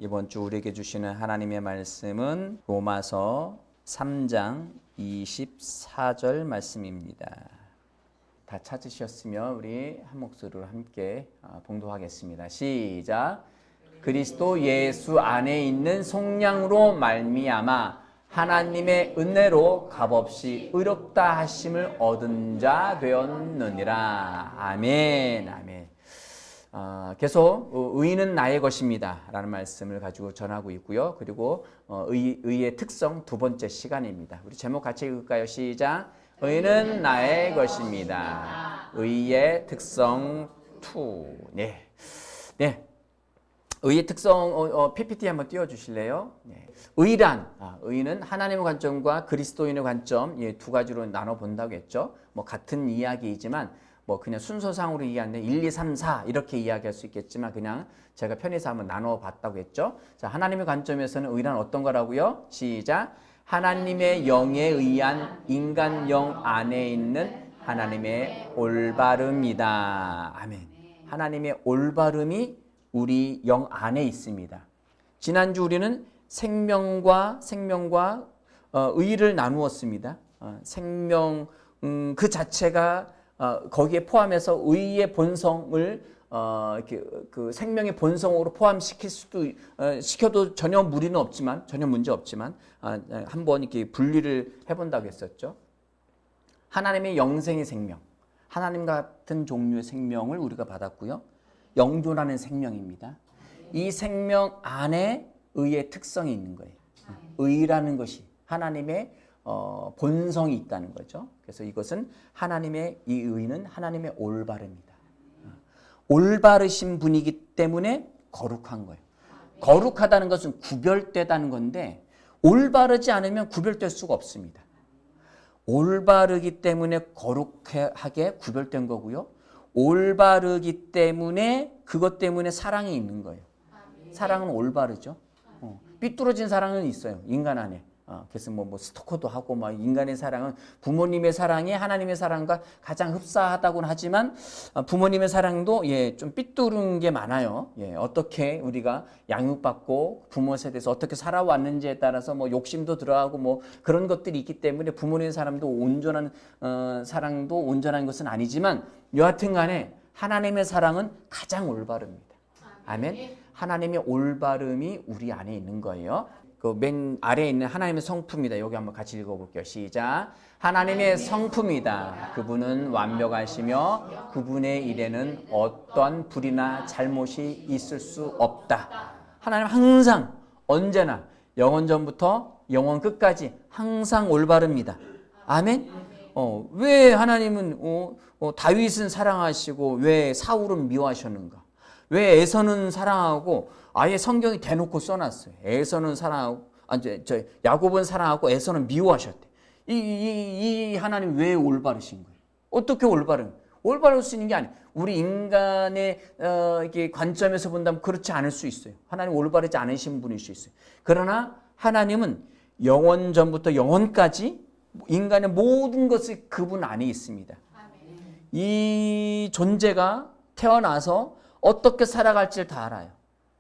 이번 주 우리에게 주시는 하나님의 말씀은 로마서 3장 24절 말씀입니다. 다 찾으셨으면 우리 한 목소리로 함께 봉독하겠습니다. 시작. 그리스도 예수 안에 있는 속량으로 말미암아 하나님의 은혜로 값없이 의롭다 하심을 얻은 자 되었느니라. 아멘. 아멘. 계속 의는 나의 것입니다 라는 말씀을 가지고 전하고 있고요. 그리고 의의 특성 두 번째 시간입니다. 우리 제목 같이 읽을까요? 시작. 의는 나의 것입니다. 의의 특성 2. 네. 의의 특성 PPT 한번 띄워주실래요? 네. 의는 하나님의 관점과 그리스도인의 관점 두 가지로 나눠 본다고 했죠. 뭐 같은 이야기이지만 뭐 그냥 순서상으로 이해하는데 1, 2, 3, 4 이렇게 이야기할 수 있겠지만 그냥 제가 편해서 한번 나눠 봤다고 했죠. 자, 하나님의 관점에서는 의란 어떤 거라고요? 시작. 하나님의 영에 의한 인간 영 안에 있는 하나님의 올바름이다. 아멘. 하나님의 올바름이 우리 영 안에 있습니다. 지난주 우리는 생명과 의를 나누었습니다. 생명 그 자체가 거기에 포함해서 의의 본성을 그 생명의 본성으로 포함시킬 수도 시켜도 전혀 무리는 없지만 전혀 문제 없지만 한번 이렇게 분리를 해본다고 했었죠. 하나님의 영생의 생명, 하나님 같은 종류의 생명을 우리가 받았고요. 영존하는 생명입니다. 이 생명 안에 의의 특성이 있는 거예요. 의라는 것이 하나님의 본성이 있다는 거죠. 그래서 이것은 이 의는 하나님의 올바름이다. 올바르신 분이기 때문에 거룩한 거예요. 거룩하다는 것은 구별되다는 건데 올바르지 않으면 구별될 수가 없습니다. 올바르기 때문에 거룩하게 구별된 거고요. 올바르기 때문에 그것 때문에 사랑이 있는 거예요. 사랑은 올바르죠. 삐뚤어진 사랑은 있어요. 인간 안에. 그래서 뭐 스토커도 하고 막 인간의 사랑은 부모님의 사랑이 하나님의 사랑과 가장 흡사하다고는 하지만 부모님의 사랑도 좀 삐뚤은 게 많아요. 어떻게 우리가 양육받고 부모 세대에서 어떻게 살아왔는지에 따라서 뭐 욕심도 들어가고 뭐 그런 것들이 있기 때문에 부모님의 사랑도 온전한 사랑도 온전한 것은 아니지만 여하튼간에 하나님의 사랑은 가장 올바릅니다. 아멘. 하나님의 올바름이 우리 안에 있는 거예요. 그 맨 아래에 있는 하나님의 성품이다. 여기 한번 같이 읽어볼게요. 시작. 하나님의 성품이다. 그분은 완벽하시며 그분의 일에는 어떠한 불이나 잘못이 있을 수 없다. 하나님 항상 언제나 영원 전부터 영원 끝까지 항상 올바릅니다. 아멘. 왜 하나님은 다윗은 사랑하시고 왜 사울은 미워하셨는가? 왜 에서는 사랑하고 아예 성경이 대놓고 써놨어요. 에서는 사랑하고 야곱은 사랑하고 에서는 미워하셨대. 이 하나님 왜 올바르신 거예요? 어떻게 올바를 수 있는 게 아니에요. 우리 인간의 이게 관점에서 본다면 그렇지 않을 수 있어요. 하나님 올바르지 않으신 분일 수 있어요. 그러나 하나님은 영원 전부터 영원까지 인간의 모든 것이 그분 안에 있습니다. 이 존재가 태어나서 어떻게 살아갈지를 다 알아요.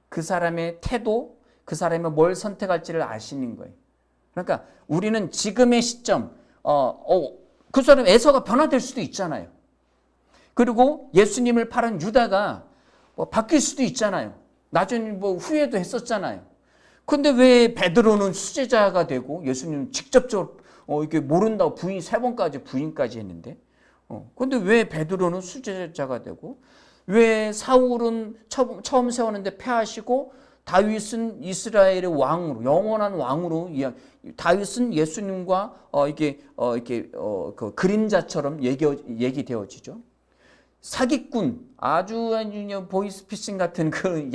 그 사람의 태도, 그 사람이 뭘 선택할지를 아시는 거예요. 그러니까 우리는 지금의 시점, 그 사람 에서가 변화될 수도 있잖아요. 그리고 예수님을 팔은 유다가 바뀔 수도 있잖아요. 나중에 후회도 했었잖아요. 근데 왜 베드로는 수제자가 되고 예수님은 직접적으로 이렇게 모른다고 부인 3번까지 부인까지 했는데, 근데 왜 베드로는 수제자가 되고 왜 사울은 처음 세웠는데 패하시고 다윗은 이스라엘의 왕으로 영원한 왕으로 다윗은 예수님과 그 그림자처럼 얘기되어지죠. 사기꾼 아주 보이스피싱 같은 그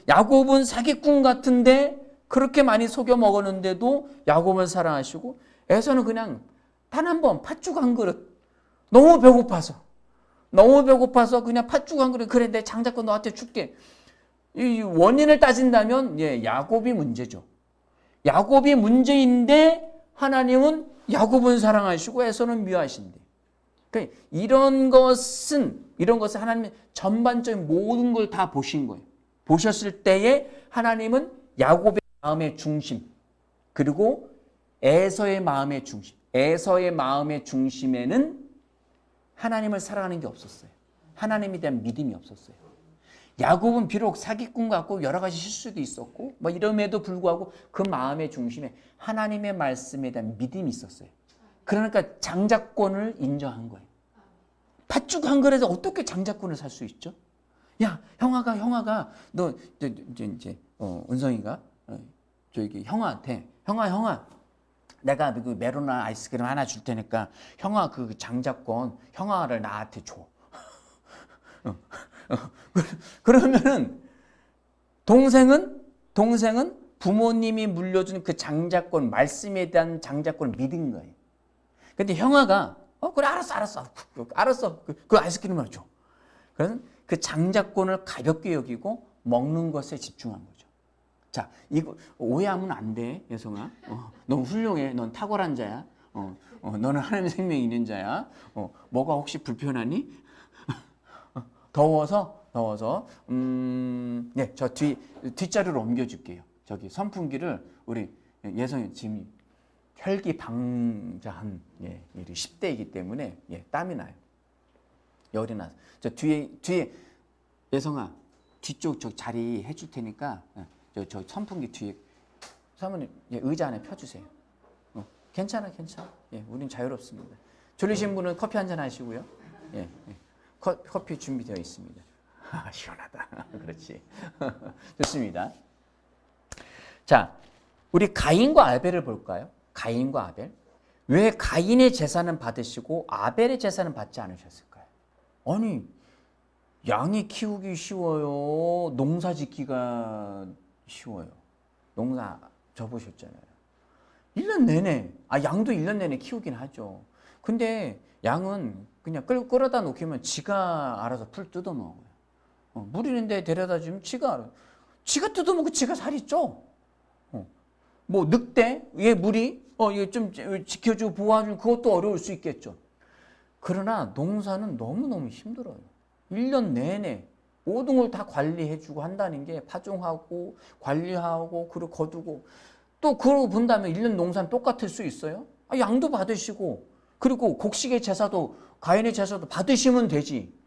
야곱은 사기꾼 같은데 그렇게 많이 속여 먹었는데도 야곱을 사랑하시고 에서는 그냥 단 한 번 팥죽 한 그릇 너무 배고파서 그냥 팥죽 한 그릇 그래 내 장자권 너한테 줄게. 이 원인을 따진다면 야곱이 문제죠. 야곱이 문제인데 하나님은 야곱은 사랑하시고 에서는 미워하신대. 그러니까 이런 것은 하나님의 전반적인 모든 걸 다 보신 거예요. 보셨을 때에 하나님은 야곱의 마음의 중심, 그리고 에서의 마음의 중심, 에서의 마음의 중심에는 하나님을 사랑하는 게 없었어요. 하나님에 대한 믿음이 없었어요. 야곱은 비록 사기꾼 같고 여러 가지 실수도 있었고 뭐 이럼에도 불구하고 그 마음의 중심에 하나님의 말씀에 대한 믿음이 있었어요. 그러니까 장자권을 인정한 거예요. 팥죽 한 그릇에 어떻게 장자권을 살 수 있죠? 야, 형아가 너 이제 은성이가 저기 형아한테 형아 내가 그 메로나 아이스크림 하나 줄 테니까 형아 그 장자권 형아를 나한테 줘. 그러면은 동생은 부모님이 물려준 그 장자권, 말씀에 대한 장자권을 믿은 거예요. 근데 형아가 그래 알았어 그 아이스크림을 줘. 그래서 그 장자권을 가볍게 여기고 먹는 것에 집중한 거죠. 자, 이거 오해하면 안 돼, 여성아. 넌 훌륭해. 넌 탁월한 자야. 너는 하나님의 생명이 있는 자야. 뭐가 혹시 불편하니? 더워서 네, 저 뒷자리로 옮겨줄게요. 저기 선풍기를 우리 예성이 지금 혈기 방자한 10대이기 때문에 땀이 나요. 열이 나서 저 뒤에 예성아 뒤쪽 저 자리 해줄 테니까 저 선풍기 뒤에 사모님 의자 안에 펴주세요. 괜찮아. 우린 자유롭습니다. 졸리신 분은 커피 한잔 하시고요. 커피 준비되어 있습니다. 시원하다. 그렇지. 좋습니다. 자, 우리 가인과 아벨을 볼까요? 가인과 아벨. 왜 가인의 재산은 받으시고 아벨의 재산은 받지 않으셨을까요? 아니, 양이 키우기 쉬워요? 농사 짓기가 쉬워요? 농사 접으셨잖아요. 1년 내내, 양도 1년 내내 키우긴 하죠. 근데 양은 그냥 끌어다 놓기면 지가 알아서 풀 뜯어먹어요. 물 있는 데 데려다 주면 지가 뜯어먹고 지가 살이 쪄. 뭐 늑대, 얘 물이 이거 좀 지켜주고 보호해주면 그것도 어려울 수 있겠죠. 그러나 농사는 너무너무 힘들어요. 1년 내내 모든 걸 다 관리해주고 한다는 게 파종하고 관리하고 그리고 거두고 또 그러고 본다면 1년 농사는 똑같을 수 있어요? 양도 받으시고 그리고 곡식의 제사도 가인의 제사도 받으시면 되지.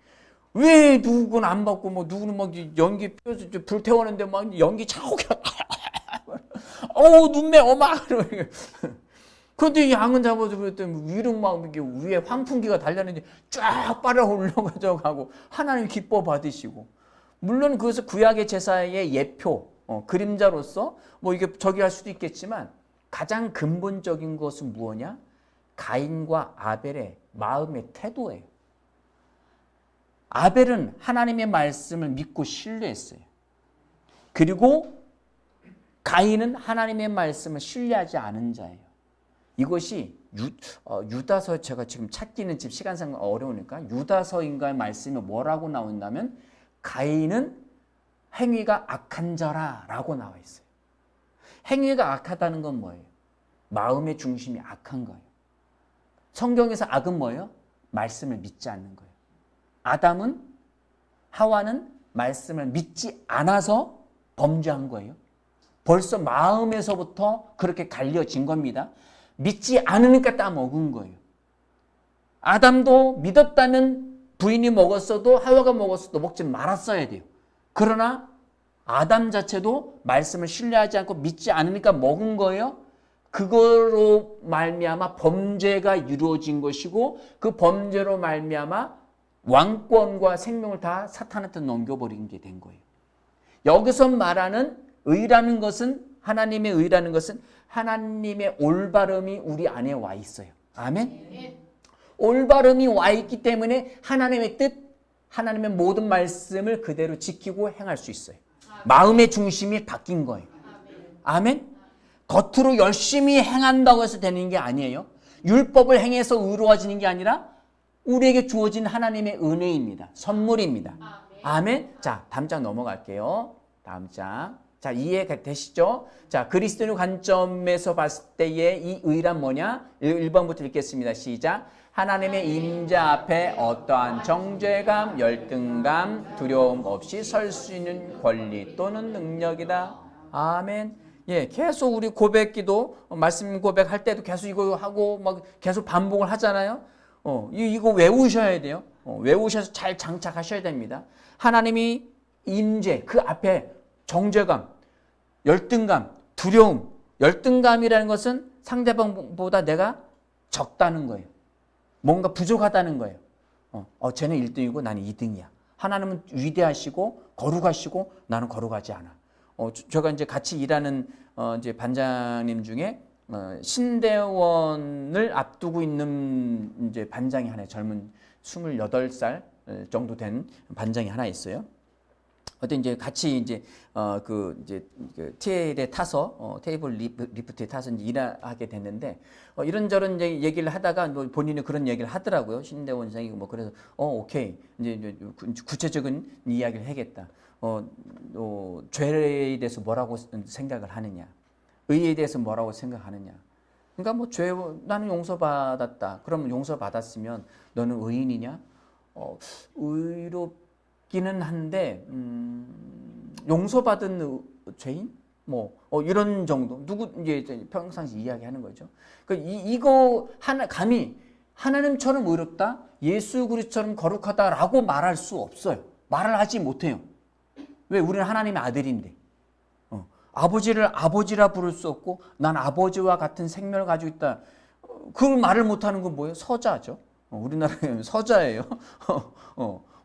왜 누구는 안 받고 뭐 누구는 막 연기 펴서 불 태우는데 막 연기 차오게 눈매 어마 그런데 양은 잡아서 그랬더니 위로 막 이렇게 위에 환풍기가 달렸는데 쫙 빨아 올라가져 가고 하나님 기뻐 받으시고 물론 그것은 구약의 제사의 예표 그림자로서 뭐 이게 저기 할 수도 있겠지만 가장 근본적인 것은 무엇이냐? 가인과 아벨의 마음의 태도예요. 아벨은 하나님의 말씀을 믿고 신뢰했어요. 그리고 가인은 하나님의 말씀을 신뢰하지 않은 자예요. 이것이 유다서 제가 지금 찾기는 지금 시간상 어려우니까 유다서인가의 말씀이 뭐라고 나온다면 가인은 행위가 악한 자라 라고 나와 있어요. 행위가 악하다는 건 뭐예요? 마음의 중심이 악한 거예요. 성경에서 악은 뭐예요? 말씀을 믿지 않는 거예요. 아담은 하와는 말씀을 믿지 않아서 범죄한 거예요. 벌써 마음에서부터 그렇게 갈려진 겁니다. 믿지 않으니까 따먹은 거예요. 아담도 믿었다면 부인이 먹었어도 하와가 먹었어도 먹지 말았어야 돼요. 그러나 아담 자체도 말씀을 신뢰하지 않고 믿지 않으니까 먹은 거예요. 그거로 말미암아 범죄가 이루어진 것이고 그 범죄로 말미암아 왕권과 생명을 다 사탄한테 넘겨버린 게 된 거예요. 여기서 말하는 의라는 것은 하나님의 의라는 것은 하나님의 올바름이 우리 안에 와 있어요. 아멘? 올바름이 와 있기 때문에 하나님의 뜻, 하나님의 모든 말씀을 그대로 지키고 행할 수 있어요. 마음의 중심이 바뀐 거예요. 아멘? 겉으로 열심히 행한다고 해서 되는 게 아니에요. 율법을 행해서 의로워지는 게 아니라 우리에게 주어진 하나님의 은혜입니다. 선물입니다. 아멘? 자, 다음 장 넘어갈게요. 다음 장. 자, 이해가 되시죠? 자, 그리스도인의 관점에서 봤을 때의 이 의란 뭐냐? 1번부터 읽겠습니다. 시작. 하나님의 임자 앞에 어떠한 정죄감, 열등감, 두려움 없이 설 수 있는 권리 또는 능력이다. 아멘. 예, 계속 우리 고백기도 말씀 고백할 때도 계속 이거 하고 막 계속 반복을 하잖아요. 이거 외우셔야 돼요. 외우셔서 잘 장착하셔야 됩니다. 하나님이 임재 그 앞에 정죄감, 열등감, 두려움, 열등감이라는 것은 상대방보다 내가 적다는 거예요. 뭔가 부족하다는 거예요. 쟤는 1등이고 나는 2등이야. 하나님은 위대하시고 거룩하시고 나는 거룩하지 않아. 제가 이제 같이 일하는 이제 반장님 중에 신대원을 앞두고 있는 이제 반장이 하나 젊은 28살 정도 된 반장이 하나 있어요. 어떤 이제 같이 이제 그 TL에 타서 테이블 리프트에 타서 이제 일하게 됐는데 이런저런 이제 얘기를 하다가 뭐 본인이 그런 얘기를 하더라고요. 신대원장이 뭐 그래서 오케이 이제 구체적인 이야기를 해야겠다. 죄에 대해서 뭐라고 생각을 하느냐, 의에 대해서 뭐라고 생각하느냐. 그러니까 뭐 죄 나는 용서받았다. 그러면 용서받았으면 너는 의인이냐? 의롭기는 한데 용서받은 죄인? 뭐 이런 정도. 누구 이제 평상시 이야기하는 거죠. 그러니까 이거 하나 감히 하나님처럼 의롭다, 예수 그리스도처럼 거룩하다라고 말할 수 없어요. 말을 하지 못해요. 왜? 우리는 하나님의 아들인데. 아버지를 아버지라 부를 수 없고 난 아버지와 같은 생명을 가지고 있다. 그 말을 못하는 건 뭐예요? 서자죠. 우리나라에 서자예요.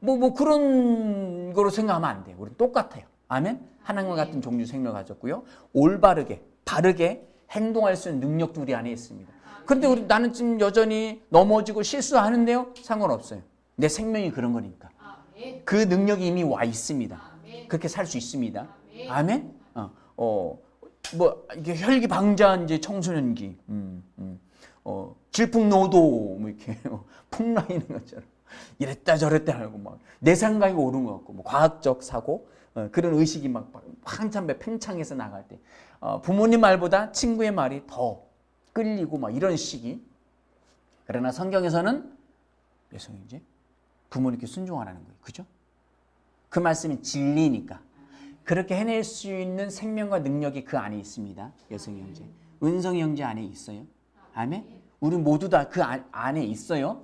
뭐 그런 거로 생각하면 안 돼요. 우리는 똑같아요. 아멘? 하나님과 같은 종류 생명을 가졌고요. 올바르게 바르게 행동할 수 있는 능력도 우리 안에 있습니다. 그런데 나는 지금 여전히 넘어지고 실수하는데요? 상관없어요. 내 생명이 그런 거니까. 그 능력이 이미 와 있습니다. 그렇게 살 수 있습니다. 아멘? 뭐 이게 혈기방자한 이제 청소년기, 질풍노도 뭐 이렇게 풍라이는 것처럼 이랬다 저랬다 하고 막 내 생각이 옳은 것 같고 뭐 과학적 사고 그런 의식이 막 한참 팽창해서 나갈 때 부모님 말보다 친구의 말이 더 끌리고 막 이런 시기. 그러나 성경에서는 이제 부모님께 순종하라는 거예요. 그죠? 그 말씀이 진리니까. 그렇게 해낼 수 있는 생명과 능력이 그 안에 있습니다. 여성이 형제. 은성이 형제 안에 있어요. 아멘? 우리 모두 다 그 안에 있어요.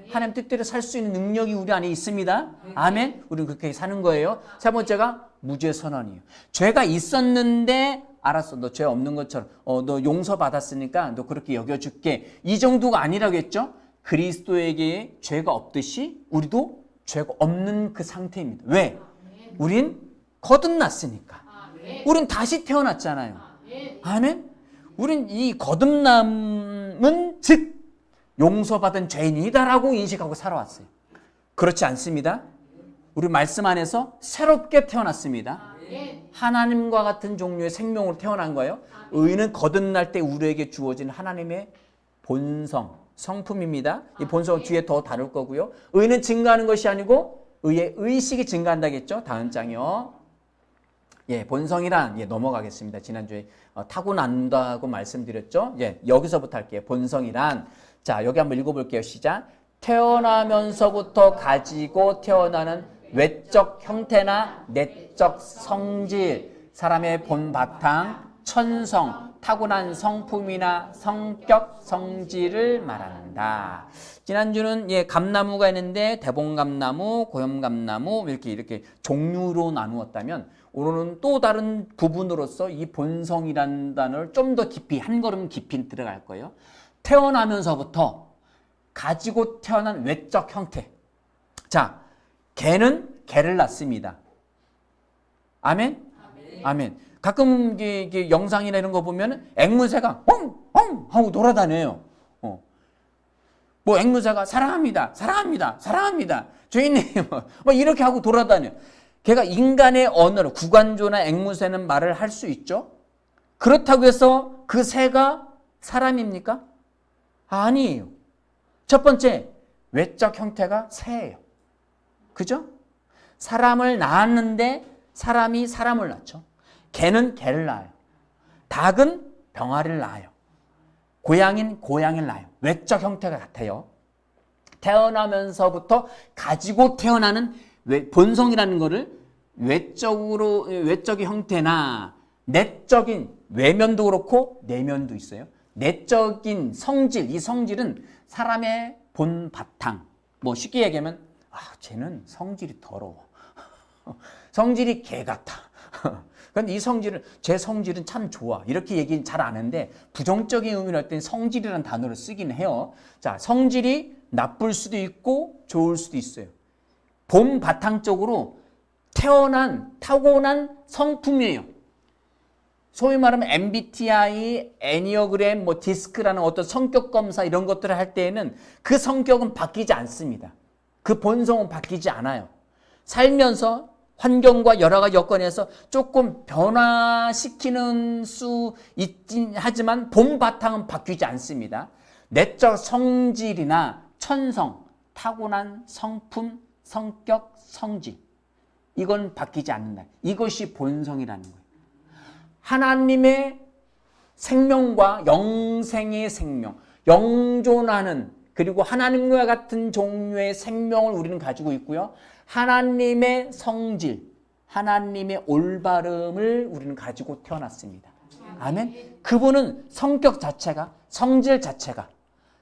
하나님 뜻대로 살 수 있는 능력이 우리 안에 있습니다. 아멘? 우리는 그렇게 사는 거예요. 세 번째가 무죄 선언이에요. 죄가 있었는데 알았어. 너 죄 없는 것처럼 너 용서받았으니까 너 그렇게 여겨줄게. 이 정도가 아니라고 했죠. 그리스도에게 죄가 없듯이 우리도 죄가 없는 그 상태입니다. 왜? 우린 거듭났으니까. 우린 다시 태어났잖아요. 아멘? 우린 이 거듭남은 즉 용서받은 죄인이다라고 인식하고 살아왔어요. 그렇지 않습니다. 우리 말씀 안에서 새롭게 태어났습니다. 하나님과 같은 종류의 생명으로 태어난 거예요. 의는 거듭날 때 우리에게 주어진 하나님의 본성, 성품입니다. 이 본성은 뒤에 더 다룰 거고요. 의는 증가하는 것이 아니고 의의 의식이 증가한다겠죠. 다음 장이요. 본성이란 넘어가겠습니다. 지난주에 타고난다고 말씀드렸죠. 여기서부터 할게요. 본성이란 자 여기 한번 읽어볼게요. 시작. 태어나면서부터 가지고 태어나는 외적 형태나 내적 성질, 사람의 본바탕, 천성, 타고난 성품이나 성격, 성질을 말한다. 지난주는 감나무가 있는데 대봉감나무, 고염감나무 이렇게 종류로 나누었다면 오늘은 또 다른 부분으로서 이 본성이라는 단어를 좀 더 깊이 한 걸음 깊이 들어갈 거예요. 태어나면서부터 가지고 태어난 외적 형태. 자, 개는 개를 낳습니다. 아멘? 아멘. 가끔 이게 영상이나 이런 거 보면 앵무새가 헝 하고 돌아다녀요. 뭐 앵무새가 사랑합니다, 사랑합니다, 사랑합니다, 주인님 뭐 이렇게 하고 돌아다녀요. 걔가 인간의 언어로 구간조나 앵무새는 말을 할 수 있죠. 그렇다고 해서 그 새가 사람입니까? 아니에요. 첫 번째 외적 형태가 새예요. 그죠? 사람을 낳았는데 사람이 사람을 낳죠. 개는 개를 낳아요. 닭은 병아리를 낳아요. 고양이는 고양이를 낳아요. 외적 형태가 같아요. 태어나면서부터 가지고 태어나는 본성이라는 거를 외적의 형태나 내적인 외면도 그렇고 내면도 있어요. 내적인 성질, 이 성질은 사람의 본 바탕. 뭐 쉽게 얘기하면 쟤는 성질이 더러워. 성질이 개 같아. 그런데 이 성질은 제 성질은 참 좋아. 이렇게 얘기는 잘 안 하는데 부정적인 의미로 할 때는 성질이라는 단어를 쓰긴 해요. 자, 성질이 나쁠 수도 있고 좋을 수도 있어요. 본 바탕적으로 타고난 성품이에요. 소위 말하면 MBTI, 애니어그램, 디스크라는 어떤 성격 검사 이런 것들을 할 때에는 그 성격은 바뀌지 않습니다. 그 본성은 바뀌지 않아요. 살면서 환경과 여러 가지 여건에서 조금 변화시키는 수 있긴 하지만 본 바탕은 바뀌지 않습니다. 내적 성질이나 천성, 타고난 성품, 성격, 성질 이건 바뀌지 않는다. 이것이 본성이라는 거예요. 하나님의 생명과 영생의 생명, 영존하는 그리고 하나님과 같은 종류의 생명을 우리는 가지고 있고요. 하나님의 성질, 하나님의 올바름을 우리는 가지고 태어났습니다. 아멘. 그분은 성격 자체가, 성질 자체가,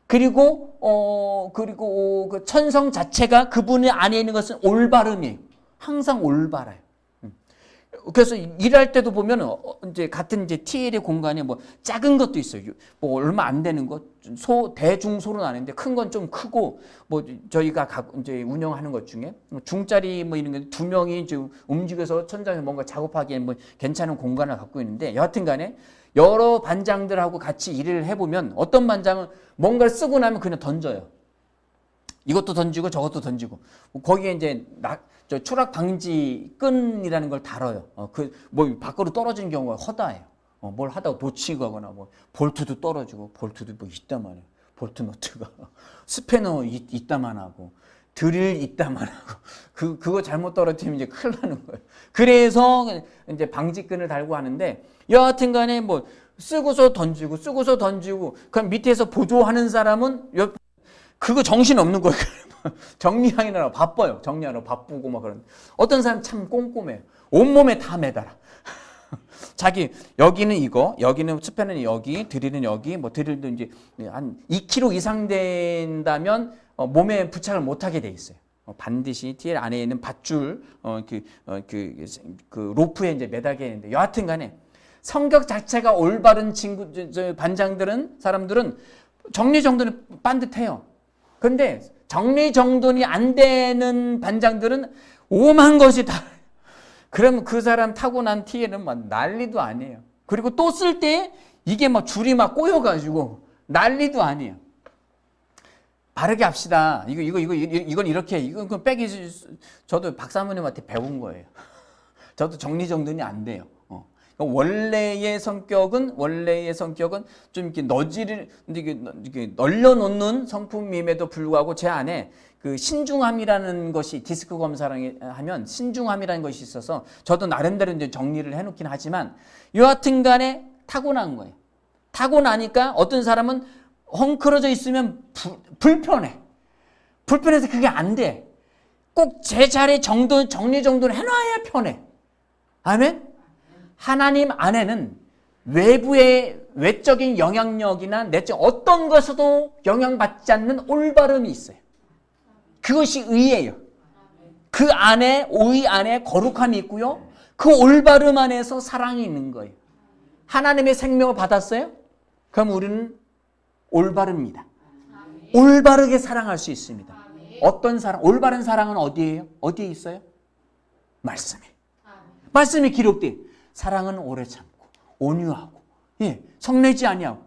그리고 그 천성 자체가 그분의 안에 있는 것은 올바름이에요. 항상 올바라요. 그래서 일할 때도 보면 이제 같은 이제 TL의 공간에 뭐 작은 것도 있어요. 뭐 얼마 안 되는 것, 대중소로 나는데 큰 건 좀 크고 뭐 저희가 이제 운영하는 것 중에 중짜리 뭐 이런 게 두 명이 이제 움직여서 천장에 뭔가 작업하기엔 뭐 괜찮은 공간을 갖고 있는데 여하튼간에 여러 반장들하고 같이 일을 해보면 어떤 반장은 뭔가를 쓰고 나면 그냥 던져요. 이것도 던지고 저것도 던지고 거기에 이제 추락 방지 끈이라는 걸 달아요. 뭐 밖으로 떨어지는 경우가 허다해요. 뭘 하다가 놓치거나 뭐 볼트도 떨어지고 볼트도 뭐 이따만 해요. 볼트 너트가 스패너 이따만 하고 드릴 이따만 하고 그거 잘못 떨어뜨리면 이제 큰일 나는 거예요. 그래서 이제 방지끈을 달고 하는데 여하튼간에 뭐 쓰고서 던지고 그럼 밑에서 보조하는 사람은 그거 정신 없는 거예요. 정리하느라 바빠요. 정리하느라 바쁘고 막 그런. 어떤 사람 참 꼼꼼해요. 온몸에 다 매달아. 자기 여기는 이거, 여기는 스패는 여기, 드릴은 여기, 뭐 드릴도 이제 한 2kg 이상 된다면 몸에 부착을 못하게 돼 있어요. 반드시 TL 안에 있는 밧줄, 그 로프에 이제 매달게 되는데 여하튼간에 성격 자체가 올바른 반장들은 사람들은 정리정돈이 반듯해요. 근데 정리정돈이 안 되는 반장들은 오만 것이 다. 그러면 그 사람 타고난 TL은 막 난리도 아니에요. 그리고 또 쓸 때 이게 막 줄이 막 꼬여가지고 난리도 아니에요. 바르게 합시다. 이건 이렇게, 이건 빼기, 저도 박사모님한테 배운 거예요. 저도 정리정돈이 안 돼요. 원래의 성격은 좀 이렇게 이렇게 널려놓는 성품임에도 불구하고 제 안에 그 신중함이라는 것이 디스크 검사를 하면 신중함이라는 것이 있어서 저도 나름대로 이제 정리를 해놓긴 하지만 여하튼 간에 타고난 거예요. 타고나니까 어떤 사람은 헝클어져 있으면 불편해. 불편해서 그게 안 돼. 꼭 제 자리에 정리정돈을 해놔야 편해. 아멘? 하나님 안에는 외적인 영향력이나 내적 어떤 것에도 영향받지 않는 올바름이 있어요. 그것이 의예요. 그 안에, 의 안에 거룩함이 있고요. 그 올바름 안에서 사랑이 있는 거예요. 하나님의 생명을 받았어요? 그럼 우리는 올바릅니다. 올바르게 사랑할 수 있습니다. 어떤 사랑? 올바른 사랑은 어디예요? 어디에 있어요? 말씀에. 말씀이 기록돼. 사랑은 오래 참고 온유하고 성내지 아니하고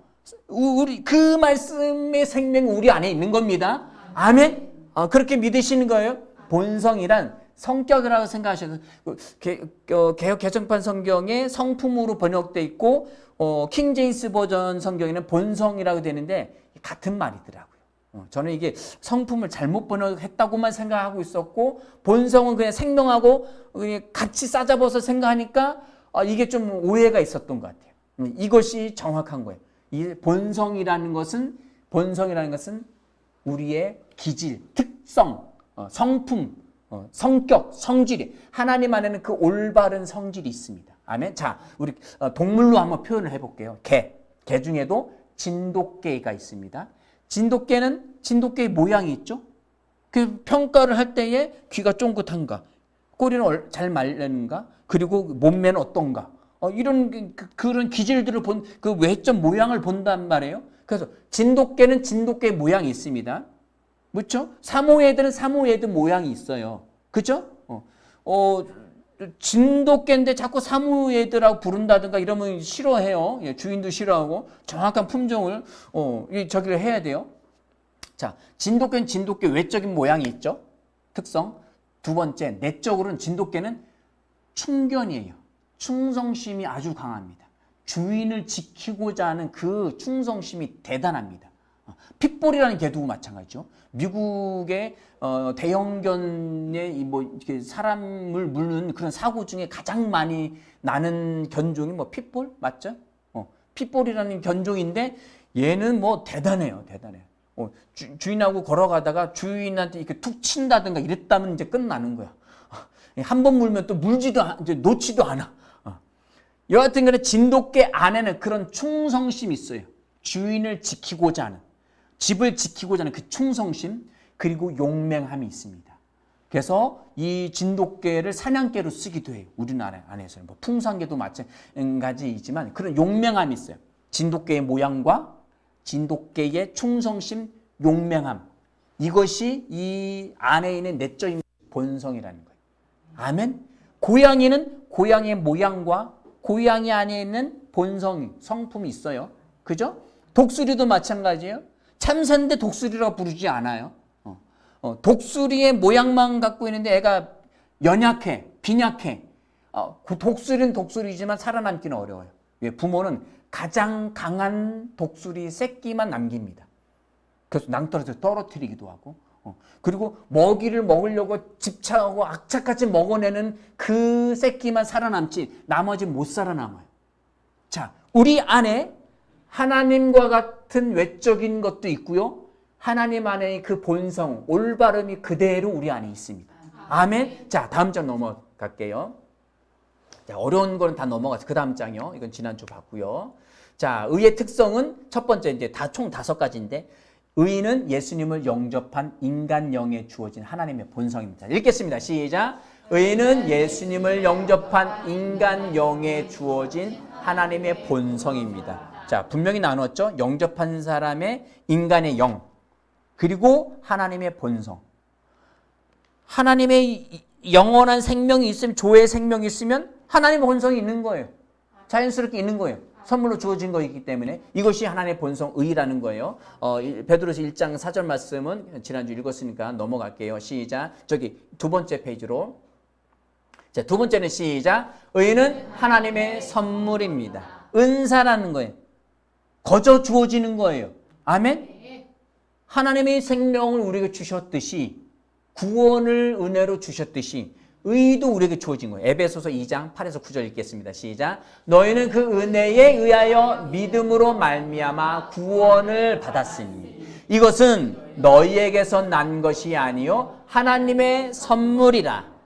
우리 그 말씀의 생명이 우리 안에 있는 겁니다. 아멘. 그렇게 믿으시는 거예요. 본성이란 성격이라고 생각하셔서 개역 개정판 성경에 성품으로 번역돼 있고 킹 제임스 버전 성경에는 본성이라고 되는데 같은 말이더라고요. 저는 이게 성품을 잘못 번역했다고만 생각하고 있었고 본성은 그냥 생명하고 그냥 같이 싸잡아서 생각하니까 이게 좀 오해가 있었던 것 같아요. 이것이 정확한 거예요. 이 본성이라는 것은 우리의 기질, 특성, 성품, 성격, 성질이 하나님 안에는 그 올바른 성질이 있습니다. 아멘. 자, 우리 동물로 한번 표현을 해볼게요. 개 중에도 진돗개가 있습니다. 진돗개의 모양이 있죠. 그 평가를 할 때에 귀가 쫑긋한가, 꼬리는 잘 말리는가, 그리고 몸매는 어떤가, 이런 그런 기질들을 본 그 외적 모양을 본단 말이에요. 그래서 진돗개는 진돗개의 모양이 있습니다. 그렇죠? 사모예드는 사모예드 모양이 있어요. 그죠? 진돗개인데 자꾸 사모예드라고 부른다든가 이러면 싫어해요. 주인도 싫어하고 정확한 품종을 저기를 해야 돼요. 자, 진돗개는 진돗개 외적인 모양이 있죠. 특성. 두 번째, 내적으로는 진돗개는 충견이에요. 충성심이 아주 강합니다. 주인을 지키고자 하는 그 충성심이 대단합니다. 핏볼이라는 개도 마찬가지죠. 미국의 대형견의 이렇게 사람을 물는 그런 사고 중에 가장 많이 나는 견종이 핏볼 맞죠? 핏볼이라는 견종인데 얘는 대단해요. 주인하고 걸어가다가 주인한테 이렇게 툭 친다든가 이랬다면 이제 끝나는 거야. 한 번 물면 또 이제 놓지도 않아. 여하튼 간에 진돗개 안에는 그런 충성심이 있어요. 주인을 지키고자 하는, 집을 지키고자 하는 그 충성심, 그리고 용맹함이 있습니다. 그래서 이 진돗개를 사냥개로 쓰기도 해요. 우리나라 안에서는 풍산개도 마찬가지이지만 그런 용맹함이 있어요. 진돗개의 모양과 진돗개의 충성심, 용맹함, 이것이 이 안에 있는 내적인 본성이라는 거예요. 아멘. 고양이는 고양이의 모양과 고양이 안에 있는 본성, 성품이 있어요. 그죠? 독수리도 마찬가지예요. 참새인데 독수리라고 부르지 않아요. 독수리의 모양만 갖고 있는데 애가 연약해, 빈약해. 독수리는 독수리지만 살아남기는 어려워요. 부모는 가장 강한 독수리 새끼만 남깁니다. 그래서 낭떠러지를 떨어뜨리기도 하고, 그리고 먹이를 먹으려고 집착하고 악착같이 먹어내는 그 새끼만 살아남지 나머지 못 살아남아요. 자, 우리 안에 하나님과 같은 외적인 것도 있고요. 하나님 안에 그 본성, 올바름이 그대로 우리 안에 있습니다. 아멘. 자, 다음 장 넘어갈게요. 자, 어려운 거는 다 넘어가서 그 다음 장이요. 이건 지난주 봤고요. 자, 의의 특성은 첫 번째 이제 총 5가지인데 의는 예수님을 영접한 인간 영에 주어진 하나님의 본성입니다. 읽겠습니다. 시작. 의는 예수님을 영접한 인간 영에 주어진 하나님의 본성입니다. 자, 분명히 나눴죠. 영접한 사람의 인간의 영, 그리고 하나님의 본성. 하나님의 영원한 생명이 있으면, 조의 생명이 있으면 하나님의 본성이 있는 거예요. 자연스럽게 있는 거예요. 선물로 주어진 거이기 때문에 이것이 하나님의 본성, 의라는 거예요. 베드로서 1장 4절 말씀은 지난주 읽었으니까 넘어갈게요. 시작. 저기 두 번째 페이지로. 자, 두 번째는 시작. 의는 하나님의 선물입니다. 은사라는 거예요. 거저 주어지는 거예요. 아멘. 하나님의 생명을 우리에게 주셨듯이, 구원을 은혜로 주셨듯이 의도 우리에게 주어진 거예요. 에베소서 2장 8에서 9절 읽겠습니다. 시작. 너희는 그 은혜에 의하여 믿음으로 말미암아 구원을 받았으니 이것은 너희에게서 난 것이 아니요 하나님의 선물이라.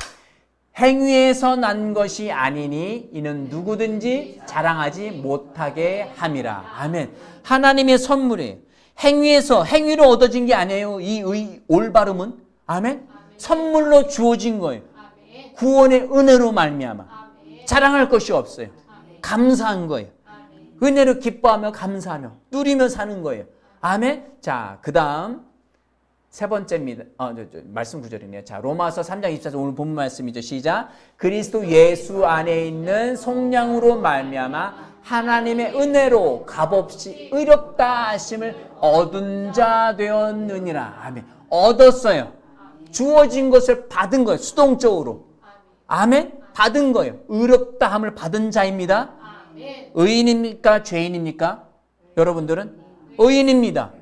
행위에서 난 것이 아니니 이는 누구든지 자랑하지 못하게 함이라. 아멘. 하나님의 선물이에요. 행위로 얻어진 게 아니에요. 이 올바름은. 아멘. 선물로 주어진 거예요. 구원의 은혜로 말미암아. 자랑할 것이 없어요. 감사한 거예요. 은혜로 기뻐하며 감사하며 누리며 사는 거예요. 아멘. 자, 그 다음 세 번째입니다. 말씀 구절이네요. 자, 로마서 3장 24절 오늘 본문 말씀이죠. 시작. 그리스도 예수 안에 있는 속량으로 말미암아 하나님의 은혜로 값없이 의롭다 하심을 얻은 자 되었느니라. 아멘. 얻었어요. 주어진 것을 받은 거예요. 수동적으로. 아멘. 받은 거예요. 의롭다 함을 받은 자입니다. 의인입니까? 죄인입니까? 여러분들은 의인입니다.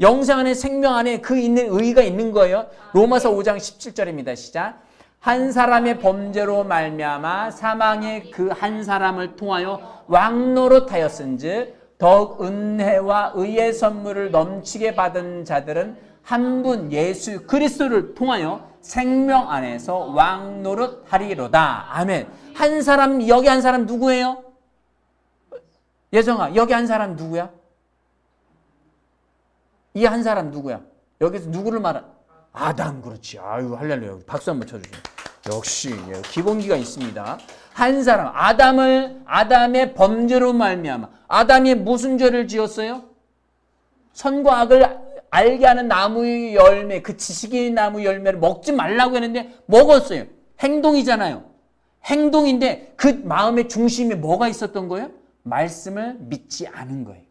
영생 안에, 생명 안에 그 있는 의가 있는 거예요. 로마서 5장 17절입니다. 시작. 한 사람의 범죄로 말미암아 사망의 그 한 사람을 통하여 왕노릇하였은즉 더욱 은혜와 의의 선물을 넘치게 받은 자들은 한 분 예수 그리스도를 통하여 생명 안에서 왕노릇하리로다. 아멘. 한 사람, 여기 한 사람 누구예요? 예정아, 여기 한 사람 누구야? 이 한 사람 누구야? 여기서 누구를 말한? 아담. 그렇지. 아유, 할렐루야. 박수 한번 쳐주세요. 역시 기본기가 있습니다. 한 사람, 아담의 범죄로 말미암아. 아담이 무슨 죄를 지었어요? 선과 악을 알게 하는 나무의 열매, 그 지식의 나무 열매를 먹지 말라고 했는데 먹었어요. 행동이잖아요. 행동인데 그 마음의 중심에 뭐가 있었던 거예요? 말씀을 믿지 않은 거예요.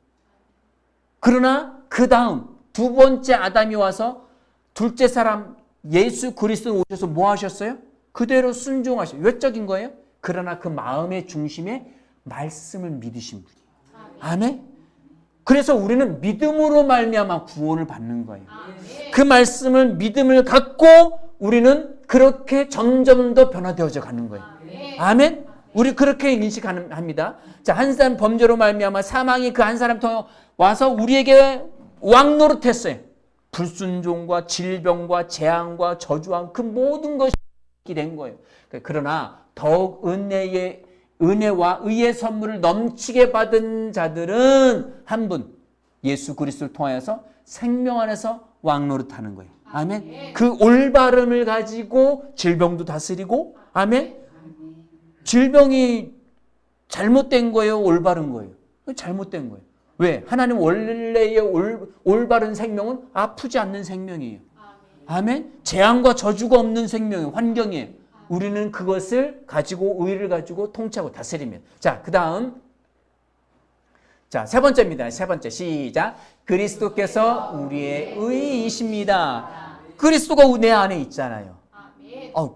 그러나 그 다음 두 번째 아담이 와서 둘째 사람 예수 그리스도 오셔서 뭐 하셨어요? 그대로 순종하셔요. 외적인 거예요. 그러나 그 마음의 중심에 말씀을 믿으신 분이에요. 아멘. 그래서 우리는 믿음으로 말미암아 구원을 받는 거예요. 그 말씀을 믿음을 갖고 우리는 그렇게 점점 더 변화되어져 가는 거예요. 아멘. 우리 그렇게 인식합니다. 자, 한 사람 범죄로 말미암아 사망이 그 한 사람 통해 와서 우리에게 왕노릇했어요. 불순종과 질병과 재앙과 저주와 그 모든 것이 된 거예요. 그러나 더욱 은혜와 의의 선물을 넘치게 받은 자들은 한 분 예수 그리스도를 통하여서 생명 안에서 왕노릇하는 거예요. 아멘. 그 올바름을 가지고 질병도 다스리고, 아멘. 질병이 잘못된 거예요, 올바른 거예요? 잘못된 거예요. 왜? 하나님 원래의 올바른 생명은 아프지 않는 생명이에요. 아멘. 재앙과 저주가 없는 생명이에요. 환경이에요. 우리는 그것을 가지고, 의를 가지고 통치하고 다스리면. 자, 그 다음. 자, 세 번째입니다. 세 번째. 시작. 그리스도께서 우리의 의이십니다. 그리스도가 내 안에 있잖아요.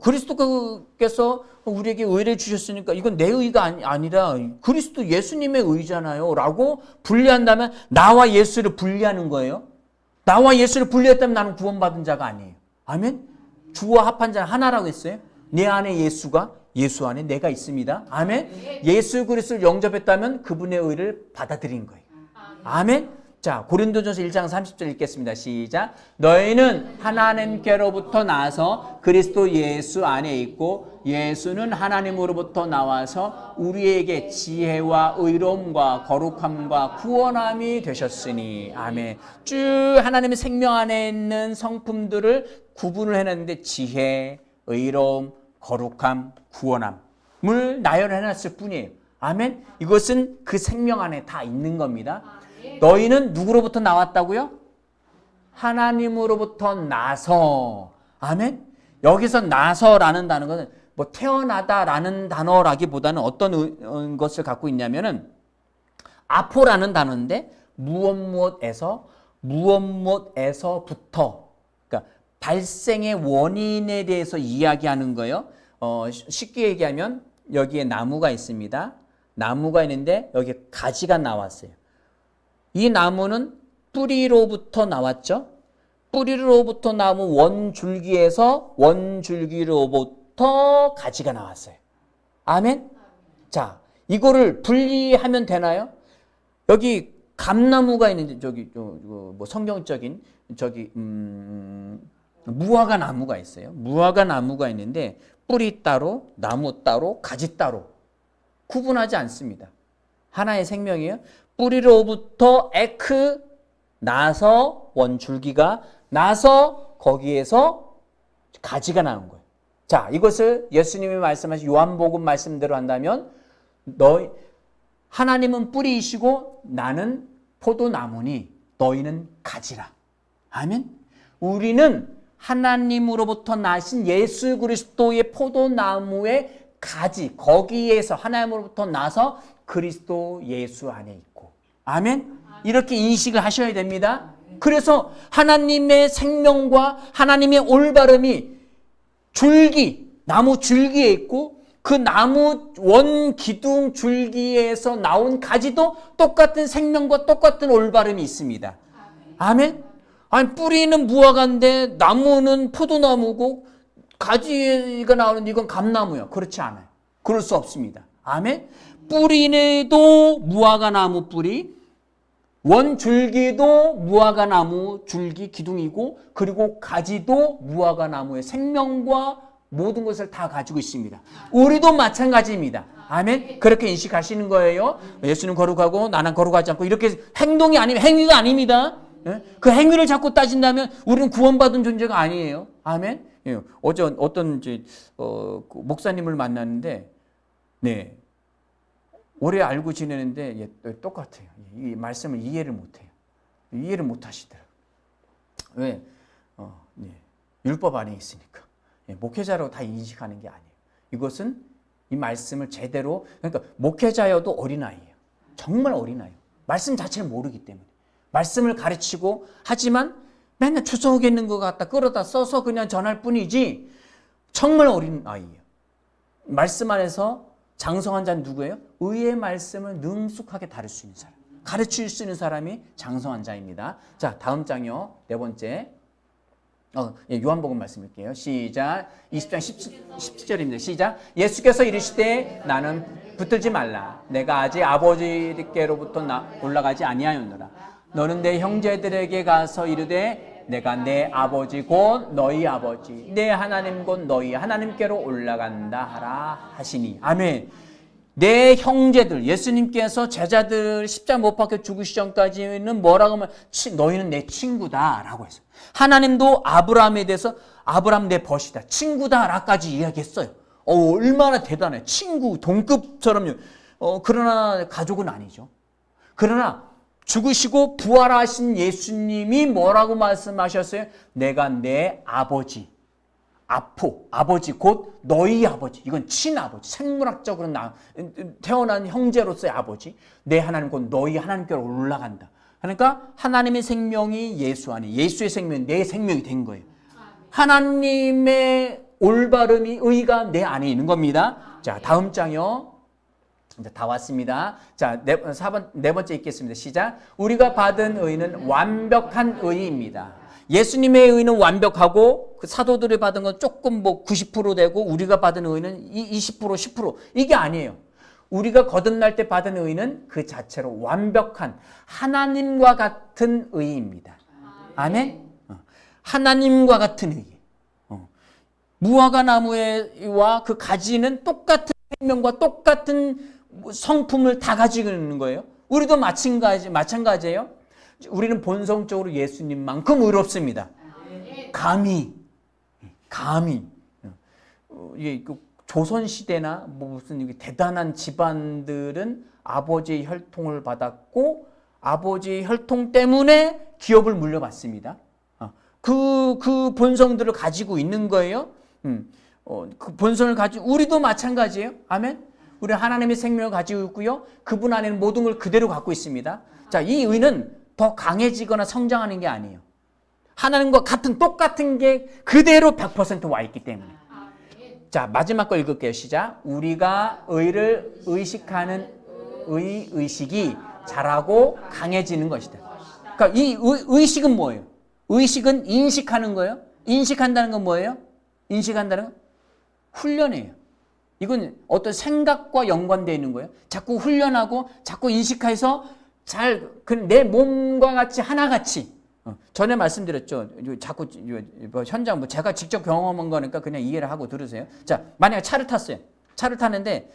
그리스도께서 우리에게 의를 주셨으니까 이건 내 의가 아니라 그리스도 예수님의 의잖아요. 라고 분리한다면 나와 예수를 분리하는 거예요. 나와 예수를 분리했다면 나는 구원받은 자가 아니에요. 아멘. 주와 합한 자는 하나라고 했어요. 내 안에 예수가, 예수 안에 내가 있습니다. 아멘. 예수 그리스도를 영접했다면 그분의 의를 받아들인 거예요. 아멘. 자, 고린도전서 1장 30절 읽겠습니다. 시작. 너희는 하나님께로부터 나서 그리스도 예수 안에 있고 예수는 하나님으로부터 나와서 우리에게 지혜와 의로움과 거룩함과 구원함이 되셨으니. 아멘. 쭉 하나님의 생명 안에 있는 성품들을 구분을 해놨는데 지혜, 의로움, 거룩함, 구원함을 나열해놨을 뿐이에요. 아멘. 이것은 그 생명 안에 다 있는 겁니다. 너희는 누구로부터 나왔다고요? 하나님으로부터 나서. 아멘. 여기서 나서라는 단어는 뭐 태어나다라는 단어라기보다는 어떤 것을 갖고 있냐면은 아포라는 단어인데 무엇에서부터, 그러니까 발생의 원인에 대해서 이야기하는 거예요. 쉽게 얘기하면 여기에 나무가 있습니다. 나무가 있는데 여기에 가지가 나왔어요. 이 나무는 뿌리로부터 나왔죠. 뿌리로부터 나온 원줄기로부터 가지가 나왔어요. 아멘. 자, 이거를 분리하면 되나요? 여기 감나무가 있는데 저기 뭐 성경적인 무화과 나무가 있어요. 무화과 나무가 있는데 뿌리 따로, 나무 따로, 가지 따로 구분하지 않습니다. 하나의 생명이에요. 뿌리로부터 나서 원줄기가 나서 거기에서 가지가 나온 거예요. 자, 이것을 예수님이 말씀하신 요한복음 말씀대로 한다면 하나님은 뿌리이시고 나는 포도나무니 너희는 가지라. 아멘. 우리는 하나님으로부터 나신 예수 그리스도의 포도나무의 가지, 거기에서 하나님으로부터 나서 그리스도 예수 안에 있고. 아멘. 이렇게 인식을 하셔야 됩니다. 그래서 하나님의 생명과 하나님의 올바름이 나무 줄기에 있고 그 나무 원기둥 줄기에서 나온 가지도 똑같은 생명과 똑같은 올바름이 있습니다. 아멘. 아니, 뿌리는 무화과인데 나무는 포도나무고 가지가 나오는데 이건 감나무야. 그렇지 않아요. 그럴 수 없습니다. 아멘. 뿌리도 무화과 나무 뿌리, 원줄기도 무화과 나무 줄기 기둥이고, 그리고 가지도 무화과 나무의 생명과 모든 것을 다 가지고 있습니다. 우리도 마찬가지입니다. 아멘. 그렇게 인식하시는 거예요. 예수님 거룩하고 나는 거룩하지 않고, 이렇게 행동이 아니면 행위가 아닙니다. 그 행위를 자꾸 따진다면 우리는 구원받은 존재가 아니에요. 아멘. 어제 어떤 목사님을 만났는데, 네, 오래 알고 지내는데 똑같아요. 이 말씀을 이해를 못해요. 이해를 못하시더라고요. 왜? 네, 율법 안에 있으니까. 목회자로 다 인식하는 게 아니에요. 이것은 이 말씀을 제대로, 그러니까 목회자여도 어린아이예요. 정말 어린아이예요. 말씀 자체를 모르기 때문에. 말씀을 가르치고 하지만 맨날 추석에 있는 것 같다 끌어다 써서 그냥 전할 뿐이지, 정말 어린아이예요. 말씀 안에서 장성한 자는 누구예요? 의의 말씀을 능숙하게 다룰 수 있는 사람, 가르칠 수 있는 사람이 장성한 자입니다. 자, 다음 장이요. 네 번째. 요한복음 말씀드릴게요. 시작. 20장 17절입니다. 시작. 예수께서 이르시되 나는 붙들지 말라. 내가 아직 아버지께로부터 올라가지 아니하였노라. 너는 내 형제들에게 가서 이르되 내가 내 아버지 곧 너희 아버지, 내 하나님 곧 너희 하나님께로 올라간다 하라 하시니. 아멘. 내 형제들, 예수님께서 제자들 십자가 못 박혀 죽으시 전까지는 뭐라고 하면 너희는 내 친구다라고 했어요. 하나님도 아브라함에 대해서 아브라함 내 벗이다, 친구다라까지 이야기했어요. 얼마나 대단해. 친구, 동급처럼요. 그러나 가족은 아니죠. 그러나 죽으시고 부활하신 예수님이 뭐라고 말씀하셨어요? 내가 내 아버지, 아버지 곧 너희 아버지. 이건 친아버지, 생물학적으로 태어난 형제로서의 아버지. 내 하나님 곧 너희 하나님께로 올라간다. 그러니까 하나님의 생명이 예수 안에, 예수의 생명이 내 생명이 된 거예요. 하나님의 올바름이, 의가 내 안에 있는 겁니다. 자, 다음 장이요. 이제 다 왔습니다. 자, 네 번째 읽겠습니다. 시작. 우리가 받은 의는 완벽한 의입니다. 예수님의 의는 완벽하고 그 사도들이 받은 건 조금 90% 되고, 우리가 받은 의는 20%, 10% 이게 아니에요. 우리가 거듭날 때 받은 의는 그 자체로 완벽한 하나님과 같은 의입니다. 아멘? 하나님과 같은 의. 무화과 나무와 그 가지는 똑같은 생명과 똑같은 성품을 다 가지고 있는 거예요. 우리도 마찬가지예요. 우리는 본성적으로 예수님만큼 의롭습니다. 감히 조선시대나 무슨 대단한 집안들은 아버지의 혈통을 받았고, 아버지의 혈통 때문에 기업을 물려받습니다. 그 본성들을 가지고 있는 거예요. 그 본성을 가지고, 우리도 마찬가지예요. 아멘. 우리는 하나님의 생명을 가지고 있고요. 그분 안에는 모든 걸 그대로 갖고 있습니다. 자, 이 의는 더 강해지거나 성장하는 게 아니에요. 하나님과 똑같은 게 그대로 100% 와 있기 때문에. 자, 마지막 거 읽을게요. 시작. 우리가 의를 의식하는 의식이 자라고 강해지는 것이다. 그러니까 이 의식은 뭐예요? 의식은 인식하는 거예요. 인식한다는 건 뭐예요? 인식한다는 건 훈련이에요. 이건 어떤 생각과 연관되어 있는 거예요. 자꾸 훈련하고 자꾸 인식해서 내 몸과 같이 하나같이. 전에 말씀드렸죠. 자꾸 현장 제가 직접 경험한 거니까 그냥 이해를 하고 들으세요. 자, 만약에 차를 탔어요. 차를 타는데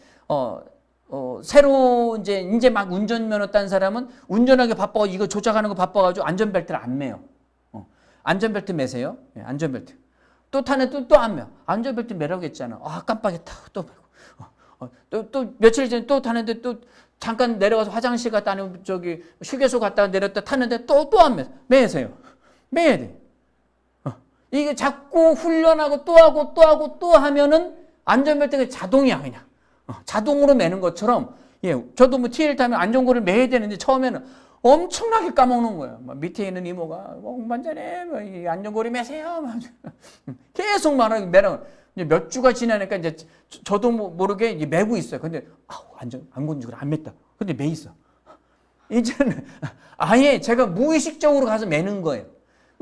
새로 이제 막 운전면허 딴 사람은 운전하기 바빠, 이거 조작하는 거 바빠가지고 안전벨트를 안 매요. 안전벨트 매세요. 네, 안전벨트. 또 타는데 또 안 매. 안전벨트 매라고 했잖아. 깜빡했다. 또 매고. 또 며칠 전에 또 타는데 또 잠깐 내려가서 화장실 갔다 아니면 휴게소 갔다가 내렸다 탔는데 또 안 매세요. 매야 돼. 이게 자꾸 훈련하고 또 하고 또 하고 또 하면은 안전벨트가 자동이야, 그냥. 자동으로 매는 것처럼. 예, 저도 TL 타면 안전고리를 매야 되는데 처음에는 엄청나게 까먹는 거예요. 밑에 있는 이모가 만전에 안전고리 매세요. 계속 말하고 매라고. 몇 주가 지나니까 이제 저도 모르게 매고 있어요. 근데 안전고리 안 맸다. 근데 매 있어. 이제는 아예 제가 무의식적으로 가서 매는 거예요.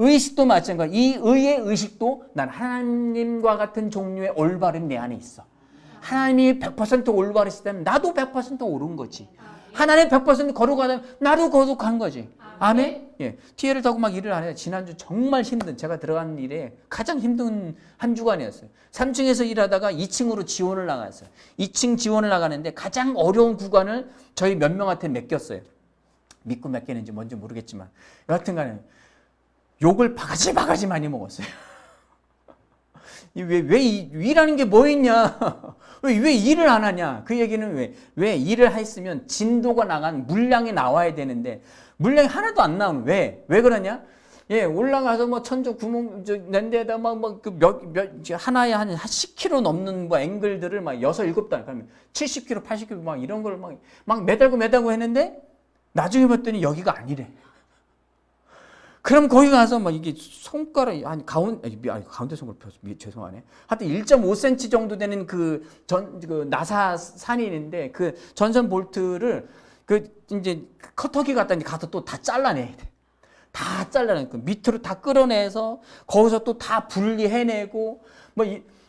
의식도 마찬가지. 이 의의 의식도 난 하나님과 같은 종류의 올바른 내 안에 있어. 하나님이 100% 올바르시다면 나도 100% 옳은 거지. 하나님 100% 거룩하다면 나도 거룩한 거지. 아멘? 예. TL을 타고 막 일을 안 해요. 지난주 정말 힘든, 제가 들어간 일에 가장 힘든 한 주간이었어요. 3층에서 일하다가 2층으로 지원을 나갔어요. 2층 지원을 나가는데 가장 어려운 구간을 저희 몇 명한테 맡겼어요. 믿고 맡기는지 뭔지 모르겠지만. 여하튼 간에 욕을 바가지 많이 먹었어요. 왜 일하는 게 뭐 있냐? 왜 일을 안 하냐? 그 얘기는 왜 일을 했으면 진도가 나간 물량이 나와야 되는데 물량이 하나도 안 나오는 왜 그러냐? 예, 올라가서 뭐 천조 구멍 낸 데다 하나에 한 10kg 넘는 뭐 앵글들을 막 6, 7단 그러면 70kg, 80kg 막 이런 걸 막 매달고 했는데 나중에 봤더니 여기가 아니래. 그럼 거기 가서 막 이게 손가락 가운데 손가락 펴서 죄송하네. 하여튼 1.5cm 정도 되는 그 나사 산이 있는데 그 전선 볼트를 이제 커터기 갖다 가서 또 다 잘라내야 돼. 다 잘라내고 밑으로 다 끌어내서 거기서 또 다 분리해내고 뭐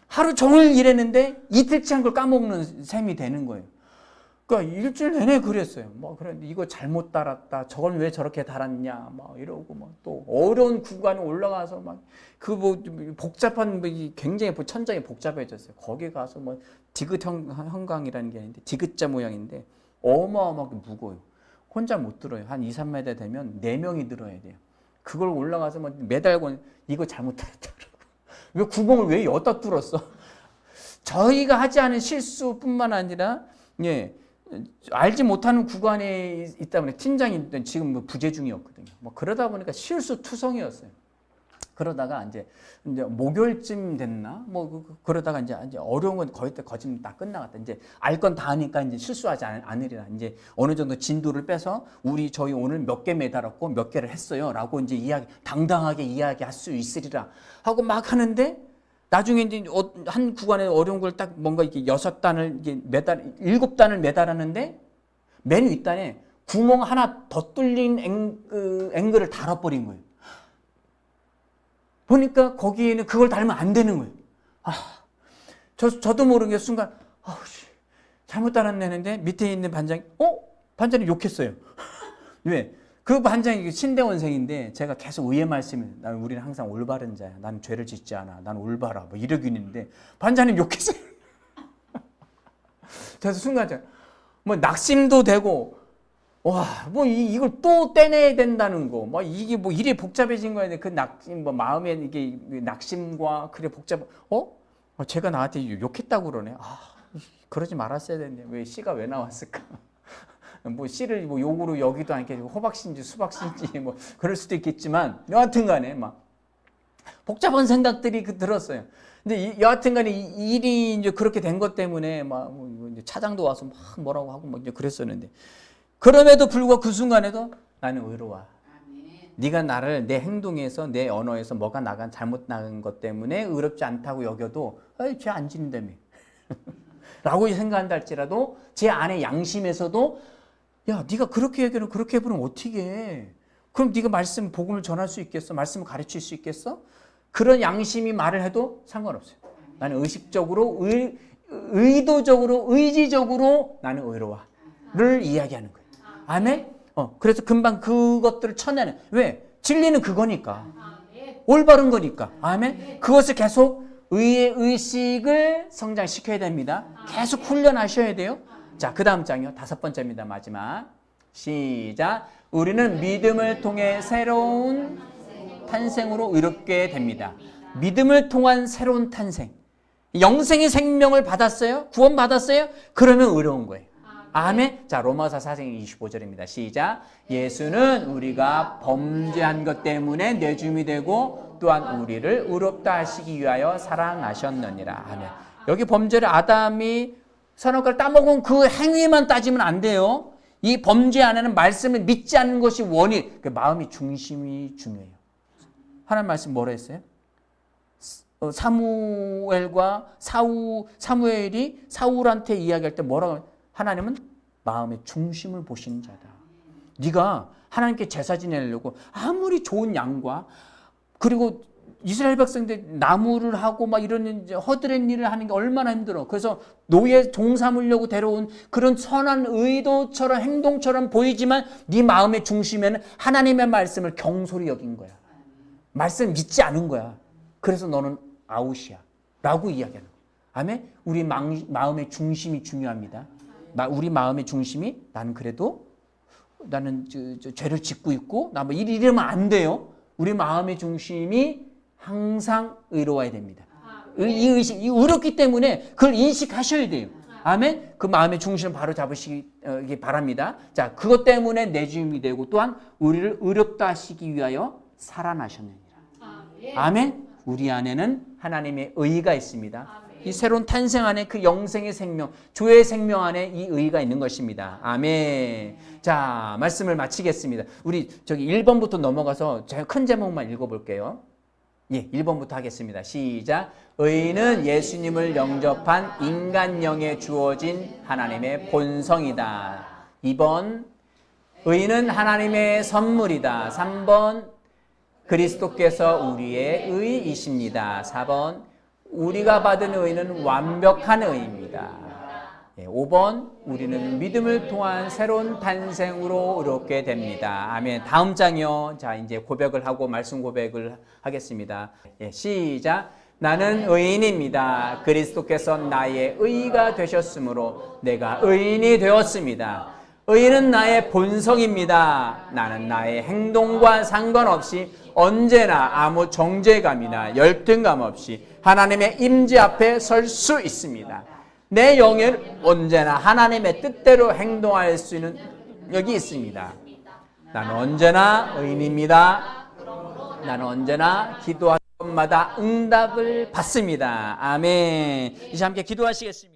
하루 종일 일했는데 이틀치 한 걸 까먹는 셈이 되는 거예요. 그러니까 일주일 내내 그랬어요. 뭐 그런데 이거 잘못 달았다. 저건 왜 저렇게 달았냐. 막 이러고 막 또 어려운 구간에 올라가서 막 그 뭐 복잡한 굉장히 천장이 복잡해졌어요. 거기 가서 뭐 디귿 형광이라는 게 있는데 디귿자 모양인데 어마어마하게 무거워요. 혼자 못 들어요. 한 2, 3m 되면 4명이 들어야 돼요. 그걸 올라가서 막 매달고 이거 잘못 달았다고. 왜 구멍을 왜 여기다 뚫었어? 저희가 하지 않은 실수뿐만 아니라 예. 알지 못하는 구간에 있다 보니 팀장이 지금 뭐 부재 중이었거든요. 뭐 그러다 보니까 실수투성이었어요. 그러다가 이제 목요일쯤 됐나? 뭐 그러다가 이제 어려운 건 거의 다 다 끝나갔다. 이제 알 건 다 하니까 이제 실수하지 않으리라. 이제 어느 정도 진도를 빼서 저희 오늘 몇 개 매달았고 몇 개를 했어요라고 이제 당당하게 이야기할 수 있으리라 하고 막 하는데. 나중에 이제 한 구간에 어려운 걸 딱 뭔가 이렇게 6단을 이게 7단을 매달았는데 맨 윗단에 구멍 하나 더 뚫린 앵글을 달아버린 거예요. 보니까 거기에는 그걸 달면 안 되는 거예요. 저도 모르게 순간 잘못 달았네 밑에 있는 반장이 반장이 욕했어요. 왜? 그 반장이 신대원생인데 제가 계속 의의 말씀을 우리는 항상 올바른 자야. 난 죄를 짓지 않아. 난 올바라. 뭐 이러긴 있는데 반장님 욕했어요. 그래서 순간 뭐 낙심도 되고 뭐 이걸 또 떼내야 된다는 거. 뭐 이게 뭐 일이 복잡해진 거야. 그 낙심 뭐 마음에 이게 낙심과 그래 복잡. 제가 나한테 욕했다고 그러네. 그러지 말았어야 되는데 왜 씨가 왜 나왔을까? 뭐 씨를 뭐 욕으로 여기도 않게 호박씨인지 수박씨인지 뭐 그럴 수도 있겠지만 여하튼간에 막 복잡한 생각들이 들었어요. 근데 여하튼간에 일이 이제 그렇게 된 것 때문에 막 이제 차장도 와서 막 뭐라고 하고 막 이제 그랬었는데 그럼에도 불구하고 그 순간에도 나는 의로워. 네가 나를 내 행동에서 내 언어에서 뭐가 잘못 나간 것 때문에 의롭지 않다고 여겨도 죄 안 짓는다며 라고 생각한다 할지라도 제 안의 양심에서도 야, 네가 그렇게 얘기하면 그렇게 해보면 어떻게 해? 그럼 네가 복음을 전할 수 있겠어? 말씀을 가르칠 수 있겠어? 그런 양심이 말을 해도 상관없어요. 나는 의식적으로, 의도적으로, 의지적으로 나는 의로와를 이야기하는 거예요. 아멘? 그래서 금방 그것들을 쳐내는. 왜? 진리는 그거니까. 올바른 거니까. 아멘? 그것을 계속 의의 의식을 성장시켜야 됩니다. 계속 훈련하셔야 돼요. 자, 그 다음 장이요. 5번째입니다. 마지막. 시작. 우리는 믿음을 통해 새로운 탄생으로 의롭게 됩니다. 믿음을 통한 새로운 탄생. 영생의 생명을 받았어요? 구원 받았어요? 그러면 의로운 거예요. 아멘. 자, 로마서 4장 25절입니다. 시작. 예수는 우리가 범죄한 것 때문에 내줌이 되고 또한 우리를 의롭다 하시기 위하여 사랑하셨느니라. 아멘. 여기 범죄를 아담이 선악과를 따먹은 그 행위만 따지면 안 돼요. 이 범죄 안에는 말씀을 믿지 않는 것이 원인. 그 마음이 중심이 중요해요. 하나님 말씀 뭐라 했어요? 사무엘이 사울한테 이야기할 때 뭐라고 하면 하나님은 마음의 중심을 보시는 자다. 네가 하나님께 제사 지내려고 아무리 좋은 양과 그리고 이스라엘 백성들 나무를 하고 막 이런 허드렛 일을 하는 게 얼마나 힘들어. 그래서 노예 종 삼으려고 데려온 그런 선한 의도처럼 행동처럼 보이지만 네 마음의 중심에는 하나님의 말씀을 경솔히 여긴 거야. 말씀 믿지 않은 거야. 그래서 너는 아웃이야 라고 이야기하는 거야. 아멘. 우리 마음의 중심이 중요합니다. 우리 마음의 중심이 나는 그래도 나는 죄를 짓고 있고 나 뭐 이러면 안 돼요. 우리 마음의 중심이 항상 의로워야 됩니다. 이 의식, 이 의롭기 때문에 그걸 인식하셔야 돼요. 아멘. 그 마음의 중심을 바로 잡으시기 바랍니다. 자, 그것 때문에 내 주임이 되고 또한 우리를 의롭다 하시기 위하여 살아나셨느니라. 아멘. 우리 안에는 하나님의 의가 있습니다. 이 새로운 탄생 안에 그 영생의 생명, 주의 생명 안에 이 의가 있는 것입니다. 아멘. 자, 말씀을 마치겠습니다. 우리 저기 1번부터 넘어가서 제가 큰 제목만 읽어볼게요. 예, 1번부터 하겠습니다. 시작. 의는 예수님을 영접한 인간령에 주어진 하나님의 본성이다. 2번. 의는 하나님의 선물이다. 3번. 그리스도께서 우리의 의이십니다. 4번. 우리가 받은 의는 완벽한 의입니다. 5번. 우리는 믿음을 통한 새로운 탄생으로 의롭게 됩니다. 아멘. 다음 장이요. 자, 이제 고백을 하고 말씀 고백을 하겠습니다. 시작. 나는 의인입니다. 그리스도께서 나의 의가 되셨으므로 내가 의인이 되었습니다. 의인은 나의 본성입니다. 나는 나의 행동과 상관없이 언제나 아무 정죄감이나 열등감 없이 하나님의 임재 앞에 설 수 있습니다. 내 영은 언제나 하나님의 뜻대로 행동할 수 있는 여기 있습니다. 나는 언제나 의인입니다. 나는 언제나 기도할 것마다 응답을 받습니다. 아멘. 이제 함께 기도하시겠습니다.